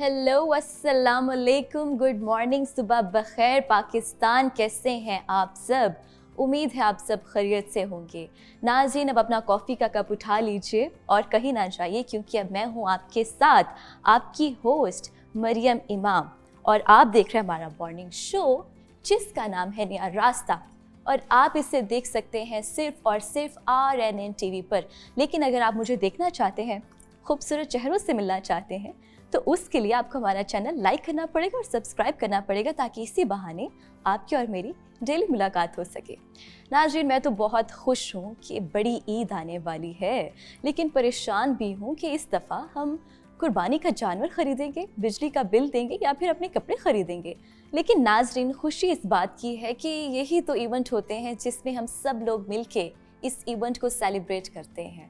Hello अस्सलाम वालेकुम, good morning, सुबह बखैर पाकिस्तान। कैसे हैं आप सब? उम्मीद है आप सब खैरियत से होंगे। नाज़रीन, अब अपना कॉफ़ी का कप उठा लीजिए और कहीं ना जाइए, क्योंकि अब मैं हूँ आपके साथ, आपकी होस्ट मरियम इमाम, और आप देख रहे हैं हमारा मॉर्निंग शो जिसका नाम है नया रास्ता। और आप इसे देख सकते हैं सिर्फ और सिर्फ RNN TV पर। लेकिन अगर आप मुझे देखना चाहते हैं, खूबसूरत चेहरों से मिलना चाहते हैं, तो उसके लिए आपको हमारा चैनल लाइक करना पड़ेगा और सब्सक्राइब करना पड़ेगा, ताकि इसी बहाने आपकी और मेरी डेली मुलाकात हो सके। नाज़रीन, मैं तो बहुत खुश हूँ कि बड़ी ईद आने वाली है, लेकिन परेशान भी हूँ कि इस दफ़ा हम कुर्बानी का जानवर ख़रीदेंगे, बिजली का बिल देंगे या फिर अपने कपड़े ख़रीदेंगे। लेकिन नाज़रीन, खुशी इस बात की है कि यही तो इवेंट होते हैं जिसमें हम सब लोग मिलके इस इवेंट को सेलिब्रेट करते हैं।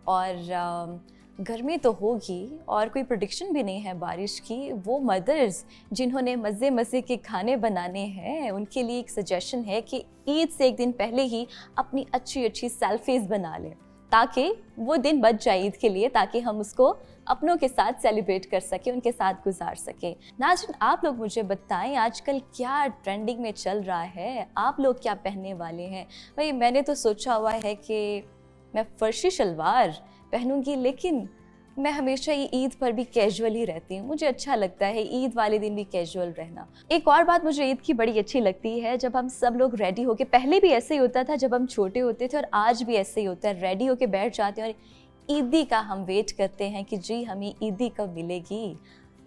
और गर्मी तो होगी और कोई प्रेडिक्शन भी नहीं है बारिश की। वो मदर्स जिन्होंने मज़े मज़े के खाने बनाने हैं, उनके लिए एक सजेशन है कि ईद से एक दिन पहले ही अपनी अच्छी अच्छी सेल्फीज़ बना लें, ताकि वो दिन बच जाए ईद के लिए, ताकि हम उसको अपनों के साथ सेलिब्रेट कर सकें, उनके साथ गुजार सकें। नाज़रीन, आप लोग मुझे बताएं आजकल क्या ट्रेंडिंग में चल रहा है, आप लोग क्या पहनने वाले हैं? भाई, मैंने तो सोचा हुआ है कि मैं फर्शी शलवार पहनूंगी, लेकिन मैं हमेशा ही ईद पर भी कैजुअल ही रहती हूँ। मुझे अच्छा लगता है ईद वाले दिन भी कैजुअल रहना। एक और बात मुझे ईद की बड़ी अच्छी लगती है, जब हम सब लोग रेडी होके, पहले भी ऐसे ही होता था जब हम छोटे होते थे और आज भी ऐसे ही होता है, रेडी होके बैठ जाते हैं और ईदी का हम वेट करते हैं कि जी हमें ईदी कब मिलेगी।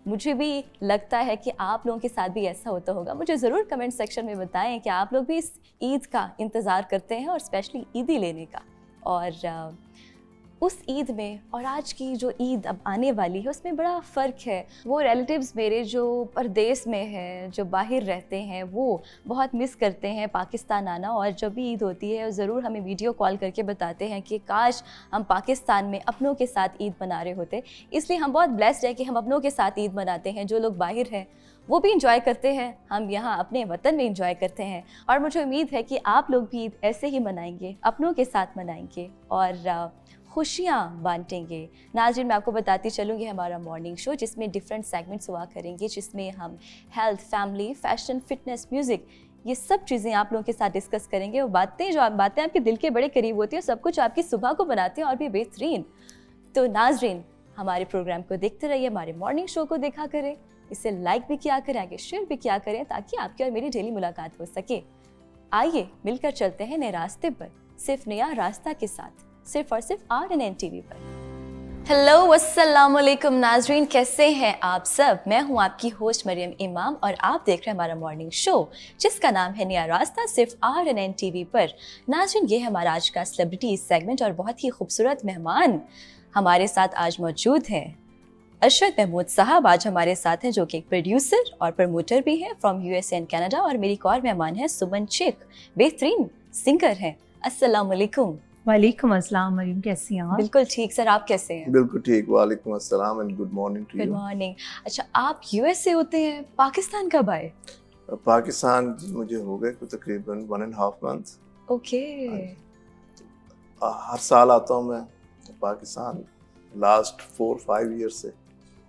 मुझे भी लगता है कि आप लोगों के साथ भी ऐसा होता होगा। मुझे ज़रूर कमेंट सेक्शन में बताएं कि आप लोग भी इस ईद का इंतज़ार करते हैं, और स्पेशली ईदी लेने का। और उस ईद में और आज की जो ईद अब आने वाली है, उसमें बड़ा फ़र्क है। वो रिलेटिव्स मेरे जो परदेश में हैं, जो बाहर रहते हैं, वो बहुत मिस करते हैं पाकिस्तान आना, और जब भी ईद होती है ज़रूर हमें वीडियो कॉल करके बताते हैं कि काश हम पाकिस्तान में अपनों के साथ ईद मना रहे होते। इसलिए हम बहुत ब्लेस्ड है कि हम अपनों के साथ ईद मनाते हैं। जो लोग बाहर हैं वो भी इंजॉय करते हैं, हम यहाँ अपने वतन में इंजॉय करते हैं, और मुझे उम्मीद है कि आप लोग भी ईद ऐसे ही मनाएंगे, अपनों के साथ मनाएंगे और खुशियाँ बांटेंगे। नाज़रीन, मैं आपको बताती चलूँगी हमारा मॉर्निंग शो, जिसमें डिफरेंट सेगमेंट्स हुआ करेंगे, जिसमें हम health, family, fashion, fitness, music, ये सब चीज़ें आप लोगों के साथ डिस्कस करेंगे। वो बातें आपके दिल के बड़े करीब होती हैं, सब कुछ आपकी सुबह को बनाते हैं और भी बेहतरीन। तो नाज़रीन, हमारे प्रोग्राम को देखते रहिए, हमारे मॉर्निंग शो को देखा करें, इसे लाइक भी किया करें, आगे शेयर भी किया करें, ताकि आपकी और मेरी डेली मुलाकात हो सके। आइए मिलकर चलते हैं नए रास्ते पर, सिर्फ नया रास्ता के साथ, सिर्फ और सिर्फ RNN TV पर। हेलो अस्सलाम वालेकुम नाज़रीन, कैसे हैं आप सब? मैं हूं आपकी होस्ट मरियम इमाम, और आप देख रहे हैं हमारा मॉर्निंग शो जिसका नाम है नया रास्ता, सिर्फ RNN TV पर। नाज़रीन, ये है हमारा आज का सेलिब्रिटी सेगमेंट, और बहुत ही खूबसूरत मेहमान हमारे साथ आज मौजूद हैं। अरशद महमूद साहब आज हमारे साथ हैं, जो कि एक प्रोड्यूसर और प्रमोटर भी हैं फ्रॉम USA एंड कनाडा। और मेरी एक और मेहमान है सुमन शेख, बेहतरीन सिंगर हैं। अस्सलाम वालेकुम। वालेकुम अस्सलाम मरियम, कैसी हैं आप? बिल्कुल ठीक सर, आप कैसे हैं? बिल्कुल ठीक। वालेकुम अस्सलाम and good morning to good you. Morning. अच्छा, आप USA होते हैं, पाकिस्तान कब आए? पाकिस्तान जी मुझे हो गए कुछ तकरीबन 1.5 मंथ। ओके। हर साल आता हूँ मैं पाकिस्तान, लास्ट 4-5 ईयर से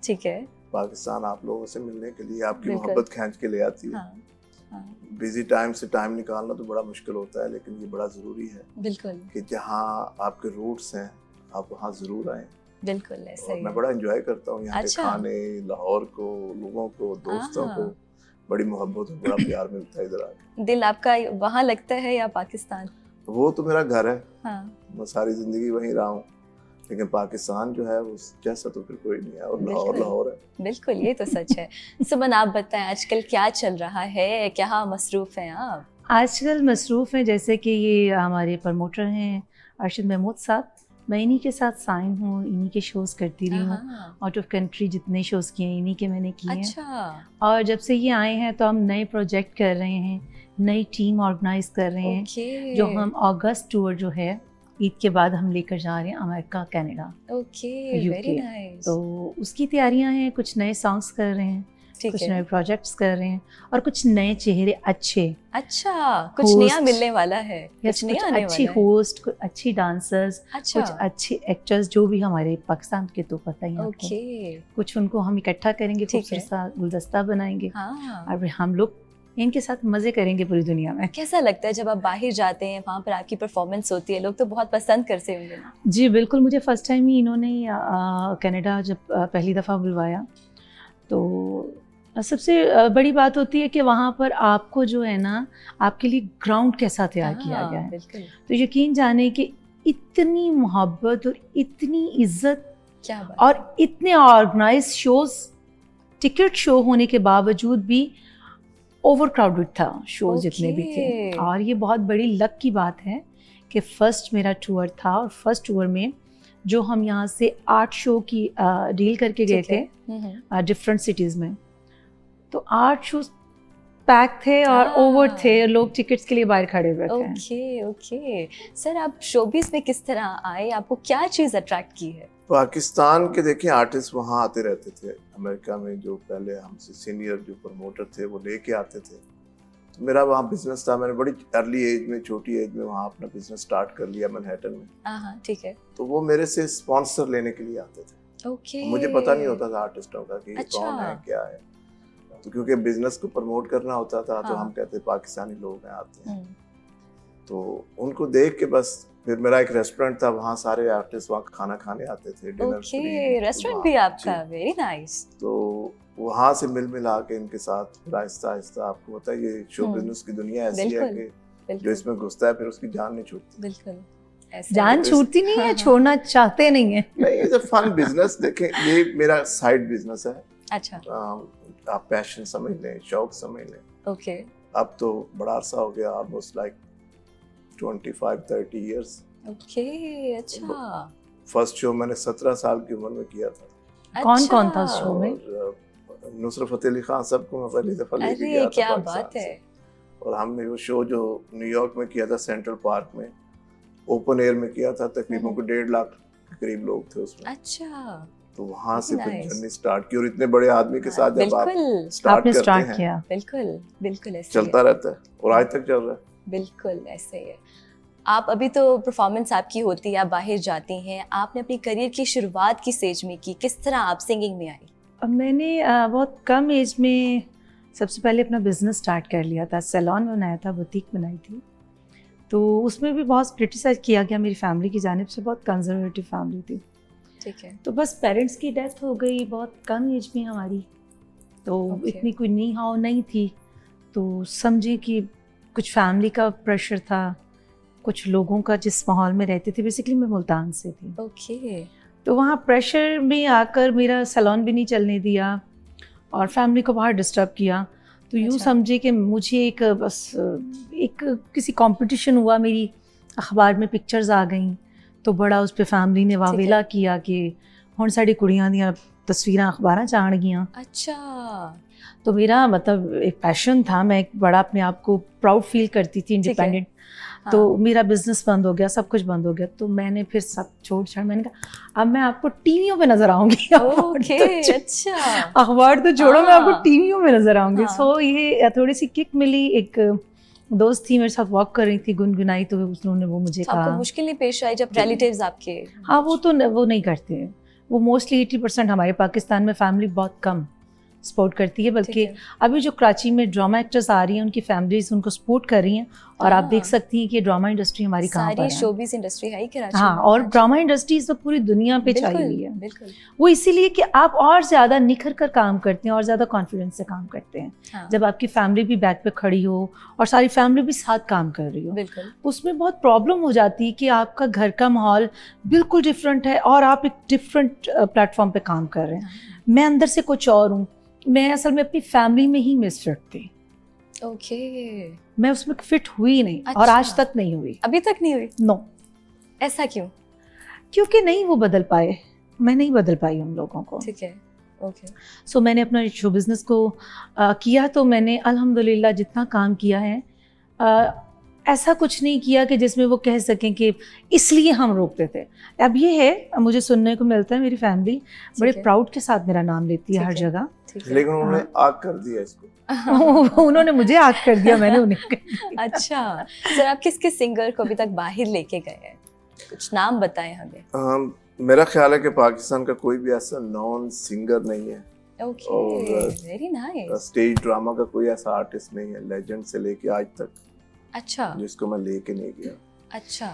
ठीक है। पाकिस्तान आप लोगों से मिलने के लिए, आपकी बिल्कुल। मोहब्बत खींच के ले आती है। हाँ, बिजी टाइम से टाइम निकालना तो बड़ा मुश्किल होता है, लेकिन ये बड़ा ज़रूरी है बिल्कुल कि जहाँ आपके रूट्स हैं आप वहाँ ज़रूर आएँ। बिल्कुल ऐसे और ही मैं है। बड़ा एंजॉय करता हूँ यहाँ के अच्छा। खाने, लाहौर को, लोगों को, दोस्तों को बड़ी मोहब्बत और बड़ा प्यार मिलता है इधर आके। दिल आपका वहाँ लगता है या पाकिस्तान? वो तो मेरा घर है, हाँ, मैं सारी जिंदगी वहीं रहा हूँ, लेकिन पाकिस्तान जो है उस जैसा तो फिर कोई नहीं है, और लाहौर बिल्कुल। लाहौर है। बिल्कुल, ये तो सच है। सुमन, आप बताएं आजकल क्या चल रहा है, क्या मसरूफ हैं आप? आजकल मसरूफ़ हैं, जैसे कि ये हमारे प्रमोटर हैं अरशद महमूद साहब, मैं इन्हीं के साथ साइन हूँ, इन्हीं के शोज़ करती रही हूँ। हाँ, आउट ऑफ कंट्री जितने शोज़ किए हैं इन्हीं के मैंने किए हैं। अच्छा। और जब से ये आए हैं तो हम नए प्रोजेक्ट कर रहे हैं, नई टीम ऑर्गेनाइज कर रहे हैं, ओके। जो हम अगस्त टूर जो है ईद के बाद हम लेकर जा रहे हैं America, Canada, okay, very UK. Nice. तो उसकी तैयारियां हैं, कुछ नए सॉन्ग्स कर रहे हैं, ठीक कुछ है। नए प्रोजेक्ट्स कर रहे हैं और कुछ नए चेहरे अच्छे अच्छा, कुछ Host. नया मिलने वाला है, या कुछ कुछ नया आने अच्छी वाला है। होस्ट, कुछ अच्छी डांसर्स, अच्छा, कुछ अच्छे एक्टर्स जो भी हमारे पाकिस्तान के तो पता ही है आपको। ओके, कुछ उनको हम इकट्ठा करेंगे, ठीक है। खूबसूरत सा गुलदस्ता बनाएंगे हाँ। और फिर हम लोग इनके साथ मजे करेंगे पूरी दुनिया में। कैसा लगता है जब आप बाहर जाते हैं, वहाँ पर आपकी परफॉर्मेंस होती है, लोग तो बहुत पसंद करते होंगे ना? जी बिल्कुल, मुझे फ़र्स्ट टाइम ही इन्होंने कनाडा जब पहली दफ़ा बुलवाया तो सबसे बड़ी बात होती है कि वहाँ पर आपको जो है ना, आपके लिए ग्राउंड कैसा तैयार किया हाँ, गया है। बिल्कुल। तो यकीन जाने कि इतनी मोहब्बत और इतनी इज्जत क्या बात। और इतने ऑर्गेनाइज शोज, टिकट शो होने के बावजूद भी ओवर क्राउडेड था शोज जितने भी थे। Okay. और ये बहुत बड़ी लक की बात है कि फर्स्ट मेरा टूर था और फर्स्ट टूर में जो हम यहाँ से 8 शो की डील करके गए ठीक है। थे डिफरेंट सिटीज़ में, तो 8 शोज पैक थे और हाँ। ओवर थे, लोग टिकट्स के लिए बाहर खड़े हुए थे। Okay, okay. सर, आप शोबिस में किस तरह आए? आपको क्या चीज़ अट्रैक्ट की है? पाकिस्तान के देखिए आर्टिस्ट वहाँ आते रहते थे। अमेरिका में जो पहले हमसे सीनियर जो प्रमोटर थे वो लेके आते थे, तो मेरा वहाँ बिजनेस था। मैंने बड़ी अर्ली एज में, छोटी एज में वहाँ अपना बिजनेस स्टार्ट कर लिया मैनहट्टन में। हाँ, ठीक है। तो वो मेरे से स्पॉन्सर लेने के लिए आते थे। ओके। मुझे पता नहीं होता था आर्टिस्टों का कि ये अच्छा। कौन है, क्या है। तो क्योंकि बिजनेस को प्रमोट करना होता था तो हाँ। हम कहते पाकिस्तानी लोग हैं आते हैं, हम्म, तो उनको देख के बस फिर मेरा एक रेस्टोरेंट था, वहाँ सारे आर्टिस्ट वहाँ खाना खाने आते थे, डिनर ओके, रेस्टोरेंट भी आपका, वेरी नाइस। तो वहाँ से मिल मिला के इनके साथ फिर आहिस्ता आहिस्ता, आपको पता है ये शो बिजनेस की दुनिया ऐसी है बिल्कुल, कि जो बिल्कुल, इसमें घुसता है फिर उसकी जान नहीं छूटती। बिल्कुल। ऐसे जान ही। छूटती नहीं है, हाँ, छोड़ना चाहते नहीं है। नहीं, ये फन बिजनेस देखें, ये मेरा साइड बिजनेस है। अच्छा, आप पैशन समझ लें, शौक समझ लें। ओके, अब तो बड़ा अरसा हो गया, ऑलमोस्ट लाइक 25-30 इयर्स। ओके, अच्छा। फर्स्ट शो मैंने 17 साल की उम्र में किया था। कौन कौन अच्छा। था उस शो में? और नुसरत फतेह अली खान सबको मैं पहली दफा लेके गया अरे, था क्या पाकिस्तान बात से। है। और हमने वो शो जो न्यूयॉर्क में किया था सेंट्रल पार्क में, ओपन एयर में किया था, तकरीबन को 1.5 लाख के करीब लोग थे उसमें। अच्छा, तो वहाँ से फिर Nice. जर्नी स्टार्ट की, और इतने बड़े आदमी के साथ जब आप बिल्कुल, स्टार्ट आपने करते स्टार्ट हैं किया। बिल्कुल, बिल्कुल ऐसे ही चलता है। रहता है और आज तक चल रहा है। बिल्कुल ऐसे ही है। आप अभी तो परफॉर्मेंस आपकी होती है, आप बाहर जाती हैं, आपने अपनी करियर की शुरुआत किस एज में की? किस तरह आप सिंगिंग में आई? अब मैंने बहुत कम एज में सबसे पहले अपना बिजनेस स्टार्ट कर लिया था, सैलून बनाया था, बुटीक बनाई थी। तो उसमें भी बहुत क्रिटिसाइज किया गया, मेरी फैमिली की जानिब से बहुत कंजर्वेटिव फैमिली थी। ठीक है, तो बस पेरेंट्स की डेथ हो गई बहुत कम एज में हमारी, तो Okay. इतनी कोई नी हाउ नहीं थी। तो समझे कि कुछ फैमिली का प्रेशर था, कुछ लोगों का जिस माहौल में रहते थे, बेसिकली मैं मुल्तान से थी, ओके, तो वहाँ प्रेशर में आकर मेरा सैलून भी नहीं चलने दिया और फैमिली को बाहर डिस्टर्ब किया। तो यूँ अच्छा। समझे कि मुझे एक बस एक किसी कंपटीशन हुआ, मेरी अखबार में पिक्चर्स आ गई, तो बड़ा उस पर फैमिली ने वावेला किया कि हुण साडी कुड़ियां दियां तस्वीरां अखबारां च आण गियां। अच्छा, तो मेरा मतलब एक पैशन था, मैं एक बड़ा अपने आप को प्राउड फील करती थी, इंडिपेंडेंट। हाँ। तो मेरा बिजनेस बंद हो गया, सब कुछ बंद हो गया, तो मैंने फिर सब छोड़ छाड़, मैंने कहा अब मैं आपको टीवियों पे नजर आऊंगी। ओके, अच्छा, अखबार तो छोड़ो, मैं आपको हाँ। टीवियों में नजर आऊंगी। हाँ। सो ये थोड़ी सी किक मिली। एक दोस्त थी मेरे साथ वॉक कर रही थी, गुनगुनाई, तो उन्होंने वो मुझे तो आपको कहा, मुश्किल नहीं पेश आई जब रिलेटिव्स आपके? हाँ वो तो वो नहीं करते हैं, वो मोस्टली 80% हमारे पाकिस्तान में फैमिली बहुत कम सपोर्ट करती है, बल्कि ठीक है। अभी जो कराची में ड्रामा एक्टर्स आ रही हैं उनकी फैमिलीज उनको सपोर्ट कर रही हैं, और आप हाँ। देख सकती हैं कि ड्रामा इंडस्ट्री हमारी कहाँ पर सारी है। शोबिस इंडस्ट्री है ही कराची हाँ, में और आज। ड्रामा इंडस्ट्री इस वक्त पूरी दुनिया पे छाई बिल्कुल, हुई है। बिल्कुल, वो इसीलिए कि आप और ज़्यादा निखर कर काम करते हैं और ज़्यादा कॉन्फिडेंस से काम करते हैं। हाँ, जब आपकी फैमिली भी बैक पे खड़ी हो और सारी फैमिली भी साथ काम कर रही हो, बिल्कुल, उसमें बहुत प्रॉब्लम हो जाती है कि आपका घर का माहौल बिल्कुल डिफरेंट है और आप एक डिफरेंट प्लेटफॉर्म पे काम कर रहे हैं। हाँ। मैं अंदर से कुछ और हूँ, मैं असल में अपनी फैमिली में ही मिस फिट थी, ओके, मैं उसमें फिट हुई नहीं और अच्छा। आज तक नहीं हुई। अभी तक नहीं हुई? नो, ऐसा क्यों? क्योंकि नहीं वो बदल पाए, मैं नहीं बदल पाई उन लोगों को। ठीक है, ओके, सो मैंने अपना शो बिज़नेस को किया, तो मैंने अल्हम्दुलिल्लाह जितना काम किया है, ऐसा कुछ नहीं किया कि जिसमें वो कह सकें कि इसलिए हम रोकते थे। अब ये है, मुझे सुनने को मिलता है, मेरी फैमिली बड़े ठीक है, प्राउड के साथ मेरा नाम लेती है ठीक हर है, जगह ठीक है। लेकिन उन्होंने आग कर दिया इसको। उन्होंने मुझे आग कर दिया, मैंने उन्हें कर दिया। अच्छा सर, आप किस किस सिंगर को अभी तक बाहर लेके गए हैं? कुछ नाम बताएं हमें। मेरा ख्याल है कि पाकिस्तान का कोई भी ऐसा नॉन सिंगर नहीं है ओके, और वेरी नाइस। स्टेज ड्रामा का कोई ऐसा आर्टिस्ट नहीं है लेजेंड से लेके आज तक अच्छा जिसको मैं लेके नहीं गया। अच्छा,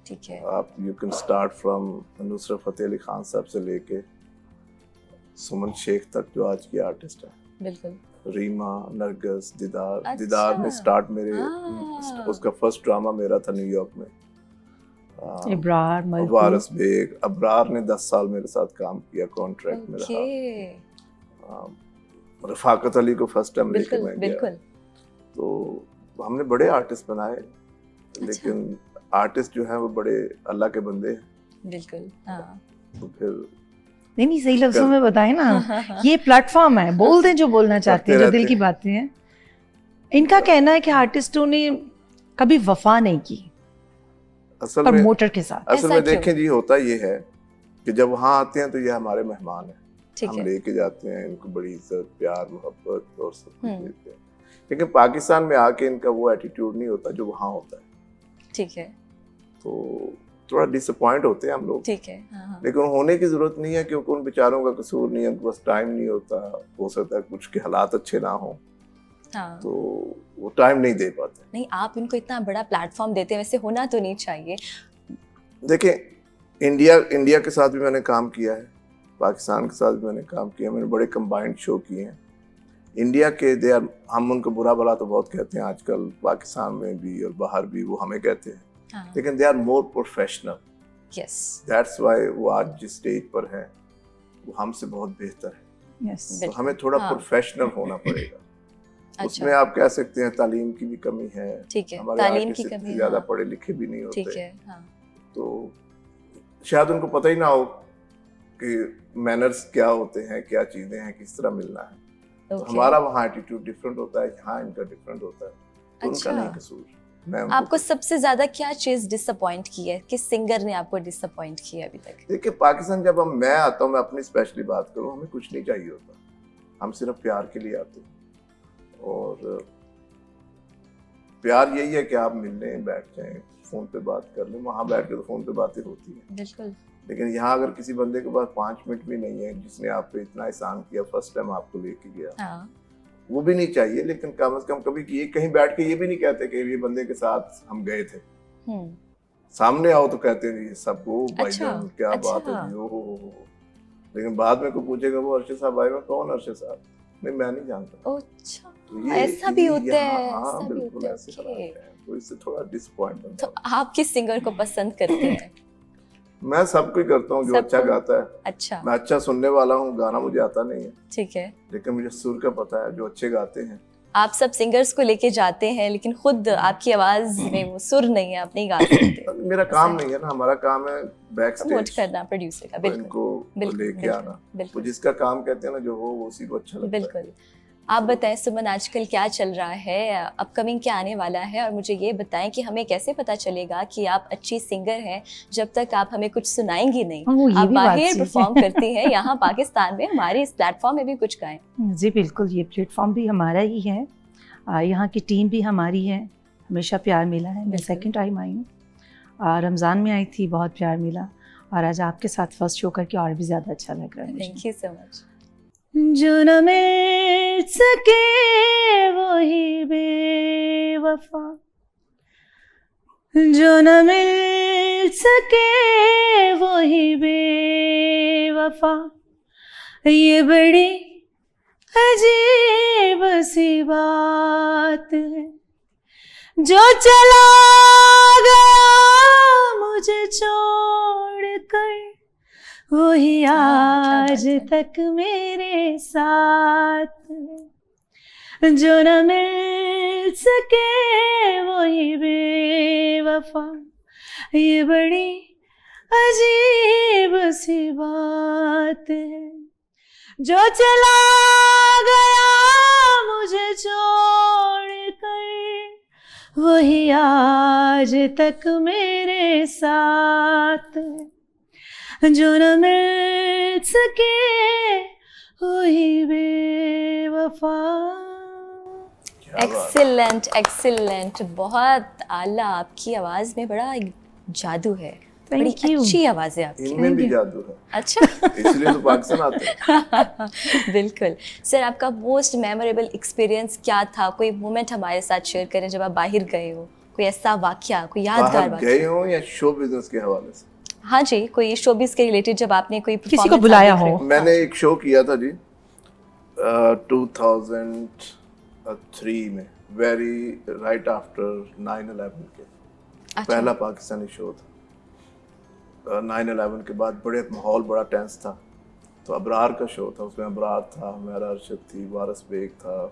ठीक है। आप you can start from Nusrat Fateh Ali Khan sahab से लेके सुमन शेख तक जो आज की आर्टिस्ट है, बिल्कुल। रीमा, नरगिस, दीदार। अच्छा। दीदार में स्टार्ट मेरे उसका फर्स्ट ड्रामा मेरा था न्यूयॉर्क में। इब्रार, मलकूम, वारिस बेग, अबरार ने 10 साल मेरे साथ काम किया, कॉन्ट्रैक्ट में रहा। ओके, रफाकत अली को फर्स्ट टाइम लेके बिल्कुल मैं गया। बिल्कुल। तो हमने बड़े आर्टिस्ट बनाए, लेकिन आर्टिस्ट जो हैं वो बड़े अल्लाह के बंदे हैं। बिल्कुल, हाँ। तो फिर नहीं सही लफ्जों में बताएं ना, ये प्लेटफॉर्म है, बोल दें जो बोलना चाहते हैं, जो दिल की बातें हैं। इनका कहना है कि आर्टिस्टों ने कभी वफा नहीं की असल में प्रमोटर के साथ। असल ऐसा में क्यों? देखें जी, होता ये है कि जब वहाँ आते हैं तो ये हमारे मेहमान हैं, ठीक हम है। लेके जाते हैं, इनको बड़ी इज्जत, प्यार, मोहब्बत और सब कुछ हम्म। देते हैं। लेकिन पाकिस्तान में आके इनका वो एटीट्यूड नहीं होता जो वहाँ होता है, ठीक है, तो थोड़ा डिसअपॉइंट होते हैं हम लोग। ठीक है, हाँ हाँ। लेकिन होने की जरूरत नहीं है, क्योंकि उन बेचारों का कसूर नहीं है, उनके पास टाइम नहीं होता, हो सकता है कुछ के हालात अच्छे ना हो, हाँ। तो वो टाइम नहीं दे पाते। नहीं, आप इनको इतना बड़ा प्लेटफॉर्म देते हैं, वैसे होना तो नहीं चाहिए। देखिए, इंडिया के साथ भी मैंने काम किया है, पाकिस्तान के साथ भी मैंने काम किया, मैंने बड़े कंबाइंड शो किए हैं। इंडिया के दे आर, हम उनको बुरा भला तो बहुत कहते हैं आजकल, पाकिस्तान में भी और बाहर भी वो हमें कहते हैं, हाँ, लेकिन they are more professional. Yes, that's why वो आज जिस स्टेज पर है वो हमसे बहुत बेहतर है। यस, तो बिल्कुल, हमें थोड़ा हाँ। प्रोफेशनल होना पड़ेगा। अच्छा, उसमें आप कह सकते हैं तालीम की भी कमी है, ठीक है, हमारे तालीम आर्टिस्ट की इतने कमी, ज्यादा हाँ, पढ़े लिखे भी नहीं ठीक होते, है, हाँ, तो शायद उनको पता ही ना हो कि मैनर्स क्या होते हैं, क्या चीजें हैं, किस तरह मिलना है। तो ओके। हमारा वहाँ एटीट्यूड डिफरेंट होता है, यहाँ इनका डिफरेंट होता है, तो उनका अच्छा। नहीं कसूर। मैं उनको आपको सबसे ज्यादा क्या चीज डिसअपॉइंट की है? किस सिंगर ने आपको डिसअपॉइंट किया अभी तक? देखिए, पाकिस्तान जब मैं आता हूँ, मैं अपनी स्पेशली बात करूँ, हमें कुछ नहीं चाहिए होता, हम सिर्फ प्यार के लिए आते हैं। और प्यार यही है कि आप मिलने बैठ जाएं, फोन पे बात कर लें। वहाँ बैठ के तो फोन पे बातें होती हैं, बिल्कुल, लेकिन यहाँ अगर किसी बंदे के पास 5 मिनट भी नहीं है, जिसने आप पे इतना एहसान किया, फर्स्ट टाइम आपको लेके गया, हाँ, वो भी नहीं चाहिए। लेकिन कम से कम कभी ये कहीं बैठ के ये भी नहीं कहते कि ये बंदे के साथ हम गए थे। सामने आओ तो कहते हैं ये सबको, भाईजान क्या बात है जी, ओ। लेकिन बाद में कोई पूछेगा वो अरशद साहब आए, मैं कौन अरशद साहब? नहीं, मैं नहीं जानता। अच्छा, तो ऐसा भी होता है, हाँ, ऐसा भी बिल्कुल होता है, ऐसे okay। हालात हैं, तो इससे थोड़ा डिसअपॉइंट बनता तो आप किस सिंगर को पसंद करते हैं? हूं। मैं सबको ही करता हूँ जो अच्छा सबको? गाता है। अच्छा, मैं अच्छा सुनने वाला हूँ, गाना मुझे आता नहीं है, ठीक है। लेकिन मुझे सुर का पता है, जो अच्छे गाते हैं। आप सब सिंगर्स को लेके जाते हैं, लेकिन खुद आपकी आवाज में वो सुर नहीं है, आप नहीं गा सकते। मेरा काम नहीं है ना, हमारा काम है बैक प्रमोट स्टेज करना प्रोड्यूसर का, बिल्कुल इनको बिल्कुल, लेके बिल्कुल, आना। वो बिल्कुल जिसका काम कहते हैं ना, जो हो वो उसी को अच्छा लगता है। बिल्कुल। आप बताएं सुमन, आजकल क्या चल रहा है, अपकमिंग क्या आने वाला है, और मुझे ये बताएं कि हमें कैसे पता चलेगा कि आप अच्छी सिंगर हैं जब तक आप हमें कुछ सुनाएंगी नहीं। ये आप भी बात बाहर सही है। परफॉर्म करती हैं, यहाँ पाकिस्तान में हमारे इस प्लेटफॉर्म में भी कुछ गाएं। जी बिल्कुल, ये प्लेटफॉर्म भी हमारा ही है, यहाँ की टीम भी हमारी है, हमेशा प्यार मिला है। मैं बिल्कुल। सेकंड टाइम आई हूँ, रमज़ान में आई थी, बहुत प्यार मिला, और आज आपके साथ फर्स्ट शो करके और भी ज़्यादा अच्छा लग रहा है मुझे। Thank you so much. जो न मिल सके वही बेवफा, जो न मिल सके वही बेवफा, ये बड़ी अजीब सी बात है। जो चला गया मुझे छोड़कर, वही आज तक मेरे साथ है। जो न मिल सके वही बेवफा, ये बड़ी अजीब सी बात है। जो चला गया मुझे छोड़कर, वही आज तक मेरे साथ है। जो न मिल सके हुई बेवफा। क्या बात। एक्सीलेंट एक्सीलेंट, बहुत आला, आपकी आवाज़ में बड़ा एक जादू है, बड़ी Thank you. अच्छी आवाज़ है आपकी। इनमें भी जादू है, अच्छा इसलिए तो पाकिस्तान आते हैं। बिल्कुल सर, आपका मोस्ट मेमोरेबल एक्सपीरियंस क्या था? कोई मोमेंट हमारे साथ शेयर करें जब आप बाहर गए हो, कोई ऐसा वाकया, कोई यादगार बाहर गए वाकया। हो या शो बिजनेस के हवाले से? हाँ जी, कोई शोबिस के रिलेटेड जब आपने कोई किसी को performance बुलाया आप देख रहे हो। मैंने एक शो किया था जी 2003 में, वेरी राइट आफ्टर 9/11 के। अच्छा। पहला पाकिस्तानी शो था। 9/11 के बाद बड़े माहौल बड़ा टेंस था, तो अबरार का शो था। उसमें अबरार था, मेरा अरशद थी, वारिस बेग था,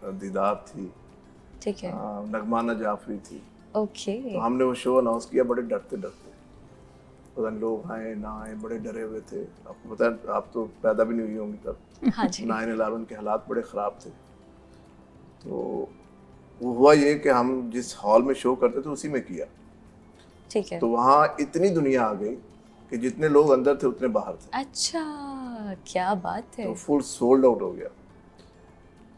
दीदार थी, ठीक है, नगमाना जाफरी थी। ओके। तो हमने वो शो अनाउंस किया बड़े डरते डरते, पता नहीं लोग आए ना आए, बड़े डरे हुए थे। आपको पता है, आप तो पैदा भी नहीं हुई होंगी तब। हाँ जी। 9/11 के हालात बड़े ख़राब थे। तो वो हुआ ये कि हम जिस हॉल में शो करते थे उसी में किया। ठीक है, तो वहाँ इतनी दुनिया आ गई कि जितने लोग अंदर थे उतने बाहर थे, अच्छा, क्या बात है। तो फुल सोल्ड आउट हो गया।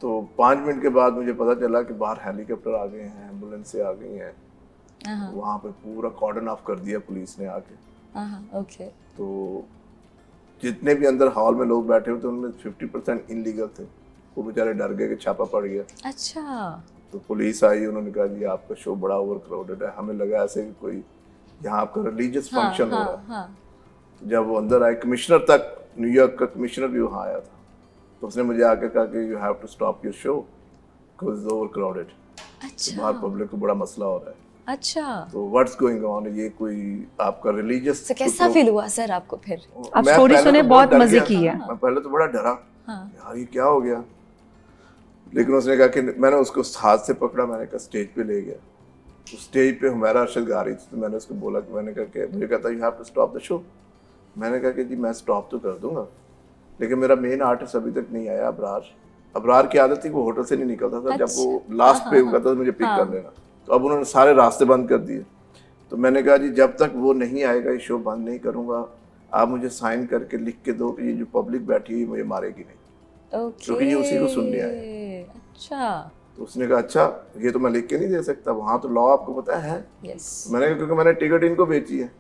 तो 5 मिनट के बाद मुझे पता चला कि बाहर हेलीकॉप्टर आ गए हैं, एम्बुलेंसें आ गई हैं। हाँ, वहाँ पे पूरा कॉर्डन ऑफ कर दिया पुलिस ने आके। हाँ, ओके, तो जितने भी अंदर हॉल में लोग बैठे हुए थे उनमें 50% इनलीगल थे। वो बेचारे डर गए कि छापा पड़ गया। अच्छा, तो पुलिस आई, उन्होंने कहा जी आपका शो बड़ा ओवर क्राउडेड है। हमें लगा ऐसे कि कोई यहाँ आपका रिलीजियस हाँ, फंक्शन हो रहा हाँ, है। हाँ, तो जब वो अंदर आए, कमिश्नर तक, न्यूयॉर्क का कमिश्नर भी वहाँ आया था, तो उसने मुझे आके कहा कि you have to stop your show because is overcrowded. अच्छा, बाहर पब्लिक को बड़ा मसला हो रहा है। अच्छा। तो व्हाट्स गोइंग ऑन, ये कोई आपका रिलीजियस। तो कैसा फील हुआ सर आपको फिर? आप स्टोरी सुने, बहुत मजे की है। मैं पहले तो बड़ा डरा, हाँ, यार ये क्या हो गया। लेकिन उसने कहा कि मैंने उसको हाथ से पकड़ा, मैंने कहा स्टेज पे ले गया। तो स्टेज पे हमारा अरशद गा रही थी, तो मैंने उसको बोला कि मैंने कहा कि मुझे कहता you have to stop the show. मैंने कहा कि जी मैं स्टॉप तो कर दूंगा, लेकिन मेरा मेन आर्टिस्ट अभी तक नहीं आया, अबरार। अबरार की आदत थी वो होटल से नहीं निकलता था, जब वो लास्ट पे हुआ था मुझे पिक कर लेना। तो अब उन्होंने सारे रास्ते बंद कर दिए। तो मैंने कहा जी जब तक वो नहीं आएगा ये शो बंद नहीं करूँगा। आप मुझे साइन करके लिख के दो कि ये जो पब्लिक बैठी है मुझे मारेगी नहीं, ओके, क्योंकि ये उसी को सुनने आए। अच्छा, तो उसने कहा अच्छा ये तो मैं लिख के नहीं दे सकता, वहाँ तो लॉ आपको पता है। यस, मैंने कहा क्योंकि मैंने टिकट इनको बेची है,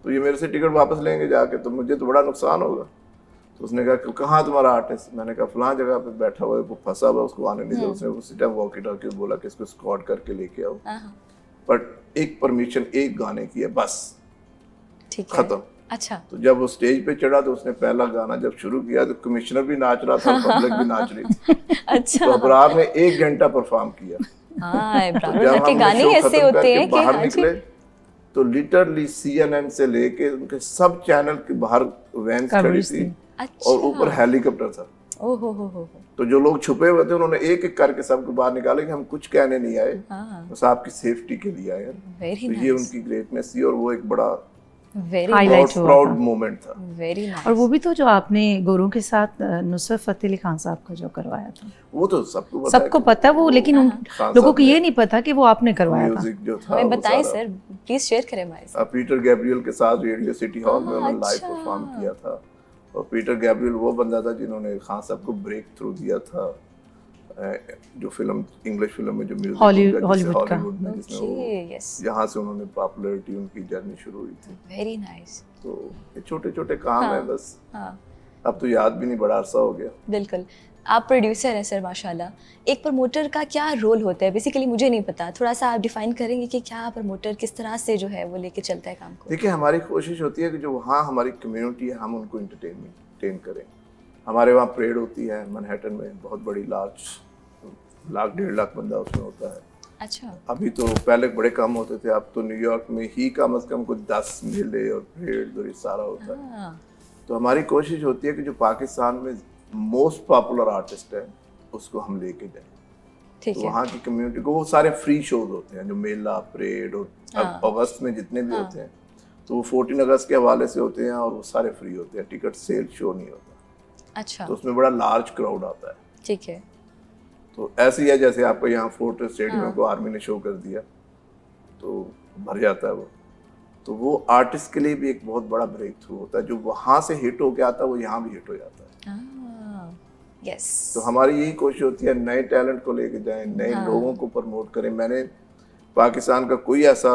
तो ये मेरे से टिकट वापस लेंगे जाके, तो मुझे तो बड़ा नुकसान होगा। तो उसने कहा कहाँ तुम्हारा आर्टिस्ट? मैंने कहा फलां जगह पे बैठा हुआ है, वो फंसा हुआ है, उसको आने नहीं दिया। उसने उसी टाइम वॉकी टॉकी बोला कि इसको स्कॉट करके लेके आओ, बट एक परमिशन एक गाने की है बस, ठीक है, खत्म। अच्छा, तो जब वो स्टेज पे चढ़ा तो उसने पहला गाना जब शुरू किया तो कमिश्नर भी नाच रहा था, पब्लिक भी नाच रही थी। अच्छा। तो अबरार ने 1 घंटा परफॉर्म किया। हाँ, तो इब्राहिम जब के हमने गाने शो ऐसे खत्म होते करके हैं कि बाहर हाँ जी, निकले तो लिटरली CNN से लेके उनके सब चैनल के बाहर वैन खड़ी Coverage थी, थी। अच्छा, और ऊपर हेलीकॉप्टर था। हो, तो जो लोग छुपे हुए थे उन्होंने एक एक करके सबको बाहर निकाले कि हम कुछ कहने नहीं आए, हाँ, बस आपकी सेफ्टी के लिए आए हैं। वेरी तो ये उनकी ग्रेटनेस थी, और वो एक बड़ा वेरी Highlight हुआ प्राउड था। मोमेंट था। Very nice. और वो भी तो जो आपने गोरों के साथ नुसरत फतेह अली खान साहब का जो करवाया था, वो तो सबको पता सबको कि पता है वो, लेकिन उन खान लोगों साहब को ये नहीं पता कि वो आपने करवाया था। म्यूजिक जो था हमें वो बताएं सारा। सर, प्लीज शेयर करें हमारे साथ। पीटर गैब्रियल के साथ रेडियो सिटी हॉल में उन्होंने लाइव अच्छा। परफॉर्म किया था। और पीटर गैब्रियल वो बंदा था जिन्होंने खान साहब को ब्रेक थ्रू दिया था, जो फिल्म इंग्लिश फिल्म में जो म्यूजिक हॉलीवुड का। हॉलीवुड में जिसमें वो ओके, यस, यहाँ से उन्होंने पॉपुलैरिटी उनकी जर्नी शुरू हुई थी। Very nice. तो ये छोटे छोटे काम हाँ। है बस, हाँ, अब तो याद भी नहीं, बड़ा अरसा हो गया। बिल्कुल। आप प्रोड्यूसर हैं सर, माशाल्लाह। एक प्रमोटर का क्या रोल होता है? बेसिकली मुझे नहीं पता, थोड़ा सा आप डिफाइन करेंगे कि क्या प्रमोटर किस तरह से जो है वो लेके चलता है काम को? देखिए हमारी कोशिश होती है कि जो वहाँ हमारी कम्युनिटी है हम उनको इंटरटेन करें। हमारे वहाँ परेड होती है मैनहट्टन में, बहुत बड़ी लार्ज, 1.5 लाख बंदा उसमें होता है। अच्छा, अभी तो पहले बड़े कम होते थे, अब तो न्यूयॉर्क में ही कम से कम कुछ 10 मेले और परेड और ये सारा होता है। हाँ, तो हमारी कोशिश होती है कि जो पाकिस्तान में मोस्ट पॉपुलर आर्टिस्ट है उसको हम लेके जाएं। ठीक तो है, वहाँ की कम्युनिटी को, वो सारे फ्री शोज होते हैं, जो मेला, परेड और हाँ। अगस्त में जितने भी हाँ। होते हैं, तो वो 14 अगस्त के हवाले से होते हैं और वो सारे फ्री होते हैं, टिकट सेल शो नहीं होता। अच्छा, तो उसमें बड़ा लार्ज क्राउड आता है। ठीक है, तो ऐसे ही है जैसे आपको यहाँ फोर्ट स्टेडियम हाँ। को आर्मी ने शो कर दिया तो भर जाता है वो। तो वो आर्टिस्ट के लिए भी एक बहुत बड़ा ब्रेक थ्रू होता है, जो वहाँ से हिट होके आता है वो यहाँ भी हिट हो जाता है। हाँ, यस तो हमारी यही कोशिश होती है नए टैलेंट को लेके जाएं, नए लोगों को प्रमोट करें। मैंने पाकिस्तान का कोई ऐसा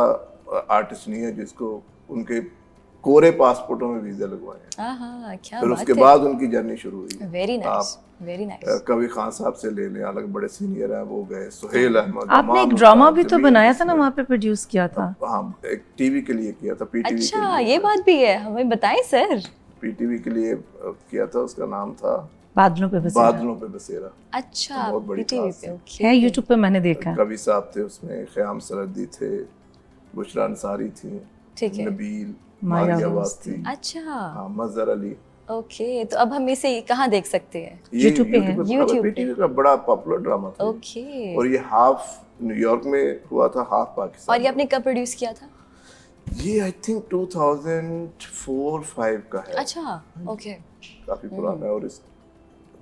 आर्टिस्ट नहीं है जिसको उनके कोरे पासपोर्टों में वीजा लगवाए हैं। हाँ, क्या फिर बात उसके है। बाद उनकी जर्नी शुरू हुई। Very nice, very nice. कभी खान साहब से ले लें, अलग बड़े सीनियर हैं, वो गए सुहेल अहमद। आपने एक ड्रामा भी तो बनाया था ना, वहाँ पे प्रोड्यूस किया था। हाँ, एक टीवी के लिए किया था, पीटीवी के अच्छा, लिए। ये बात भी है, हमें बताएं सर। पीटीवी के लिए किया था, उसका नाम था बादलों पे बसेरा। बादलों पे बसेरा। अच्छा, बहुत बड़ी पीटीवी खास पे, है। ओके। है यूट्यूब पे मैंने देखा है। कवि साहब थे उसमें, ख्याम सरहदी थे, बुशरा अंसारी थी, ठीक है। नबील, मारिया मारिया वास वास्ती, अच्छा, हाँ, मजहर अली। ओके, तो अब हम इसे कहाँ देख सकते हैं? ये YouTube पे है। YouTube पे। पीटीवी का बड़ा पॉपुलर ड्रामा था। ओके। और ये हाफ न्यूयॉर्क में हुआ था, हाफ पाकिस्तान। और ये आपने कब प्रोड्यूस किया था? ये आई थिंक 2004-5 का है। अच्छा, ओके। काफी पुराना है। और इस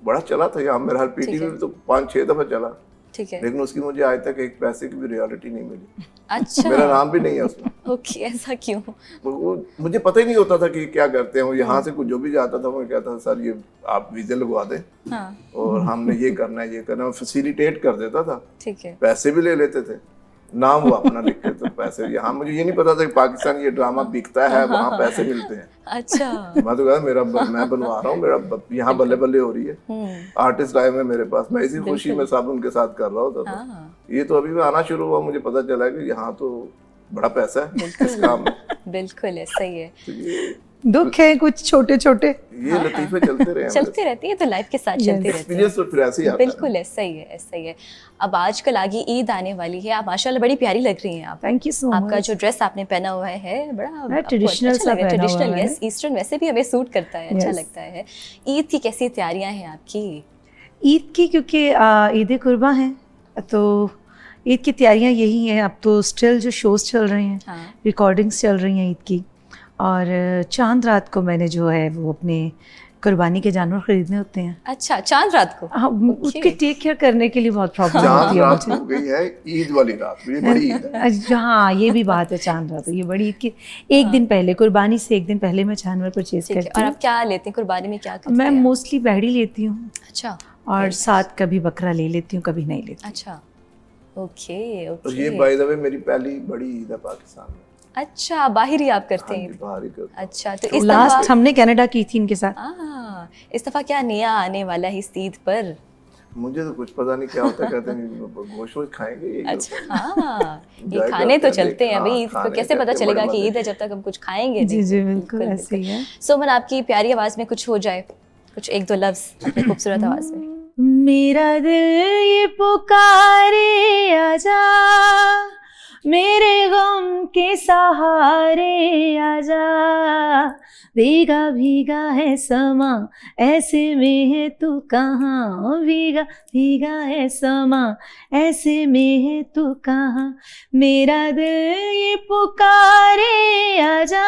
बड़ा चला था यहाँ मेरा पीटीवी में, तो 5-6 दफा चला, ठीक है। लेकिन उसकी मुझे आज तक एक पैसे की भी रियलिटी नहीं मिली। अच्छा, मेरा नाम भी नहीं है उसमें। ओके, ऐसा क्यों? वो मुझे पता ही नहीं होता था कि क्या करते हैं। वो यहाँ से कुछ जो भी जाता था, वो कहता था सर ये आप वीजे लगवा दें, हाँ, और हमने ये करना है, ये करना है। फैसिलिटेट कर देता था, ठीक है। पैसे भी ले लेते थे, नाम वो अपना लिखते थे, पैसे। यहाँ मुझे ये नहीं पता था कि पाकिस्तान ये ड्रामा बिकता है, वहाँ पैसे मिलते हैं। अच्छा। मैं तो कहा मैं बनवा रहा हूँ, मेरा यहाँ बल्ले बल्ले हो रही है। आर्टिस्ट आए हुए मेरे पास, मैं इसी खुशी में सब उनके साथ कर रहा होता था। हाँ, ये तो अभी मैं आना शुरू हुआ, मुझे पता चला कि यहाँ तो बड़ा पैसा है इस काम में। बिल्कुल ऐसा ही है। तो ये दुख है कुछ छोटे छोटे। ये लतीफे चलते रहे, चलते रहती है, तो लाइफ के साथ चलती रहती है। एक्सपीरियंस तो फिर ऐसे ही आता है। बिल्कुल ऐसा ही है, ऐसा ही है। अब आजकल आगे ईद आने वाली है, आप माशाल्लाह बड़ी प्यारी लग रही हैं आप। थैंक यू सो आपका मच। जो ड्रेस आपने पहना हुआ है बड़ा आपको ट्रेडिशनल अच्छा सा लग रहा है। पहना हुआ ट्रेडिशनल, है। यस, ईस्टर्न वैसे भी हमें सूट करता है, अच्छा Yes. लगता है। ईद की कैसी तैयारियां हैं आपकी? ईद की, क्योंकि ईद कुर्बा है तो ईद की तैयारियां यही हैं। अब तो स्टिल जो शोज़ चल रहे हैं, हाँ, रिकॉर्डिंग्स चल रही हैं ईद की। और चांद रात को मैंने जो है वो अपने कुर्बानी के जानवर खरीदने होते हैं। अच्छा, चांद रात को। हाँ, उसके टेक केयर करने के लिए बहुत प्रॉब्लम चांद होती है रात मुझे। हो गई है, ईद वाली रात, ये बड़ी ईद है। हाँ, ये भी बात है, चांद रात, ये बड़ी ईद की एक दिन पहले, कुर्बानी से एक दिन पहले मैं जानवर परचेज ठीक है। करती और हूँ। आप क्या लेते हैं कुर्बानी में, क्या करते मैं हैं? मोस्टली बहड़ी लेती हूँ, अच्छा, और साथ कभी बकरा ले लेती हूँ, कभी नहीं लेती। अच्छा, ओके, और ये ओके। बाय द वे मेरी पहली बड़ी ईद है पाकिस्तान में। अच्छा, बाहर ही आप करते हाँ हैं? जी, बाहर ही करता हूँ। अच्छा, तो इस लास्ट दफा हमने कनाडा की थी इनके साथ। इस दफा क्या नया आने वाला है इस ईद पर? मुझे तो कुछ पता नहीं क्या होता है, कहते हैं गोश्त वोश्त खाएंगे, यही अच्छा, होता है। हाँ, ये Enjoy खाने तो करते हैं, चलते हैं अभी। हाँ, ईद को खाने कैसे पता करते हैं, चलेगा बड़े कि मजे ईद है जब तक हम कुछ खाएंगे जी नहीं। जी, बिल्कुल ऐसे ही है। सुमन, आपकी प्यारी आवाज में कुछ हो जाए, कुछ एक दो लफ्ज अपनी खूबसूरत आवाज में। मेरा दिल ये पुकारे आजा, मेरे गम के सहारे आजा, भीगा भीगा है समा, ऐसे में है तू कहाँ, भीगा भीगा है समा, ऐसे में है तू कहाँ, मेरा दिल ये पुकारे आजा।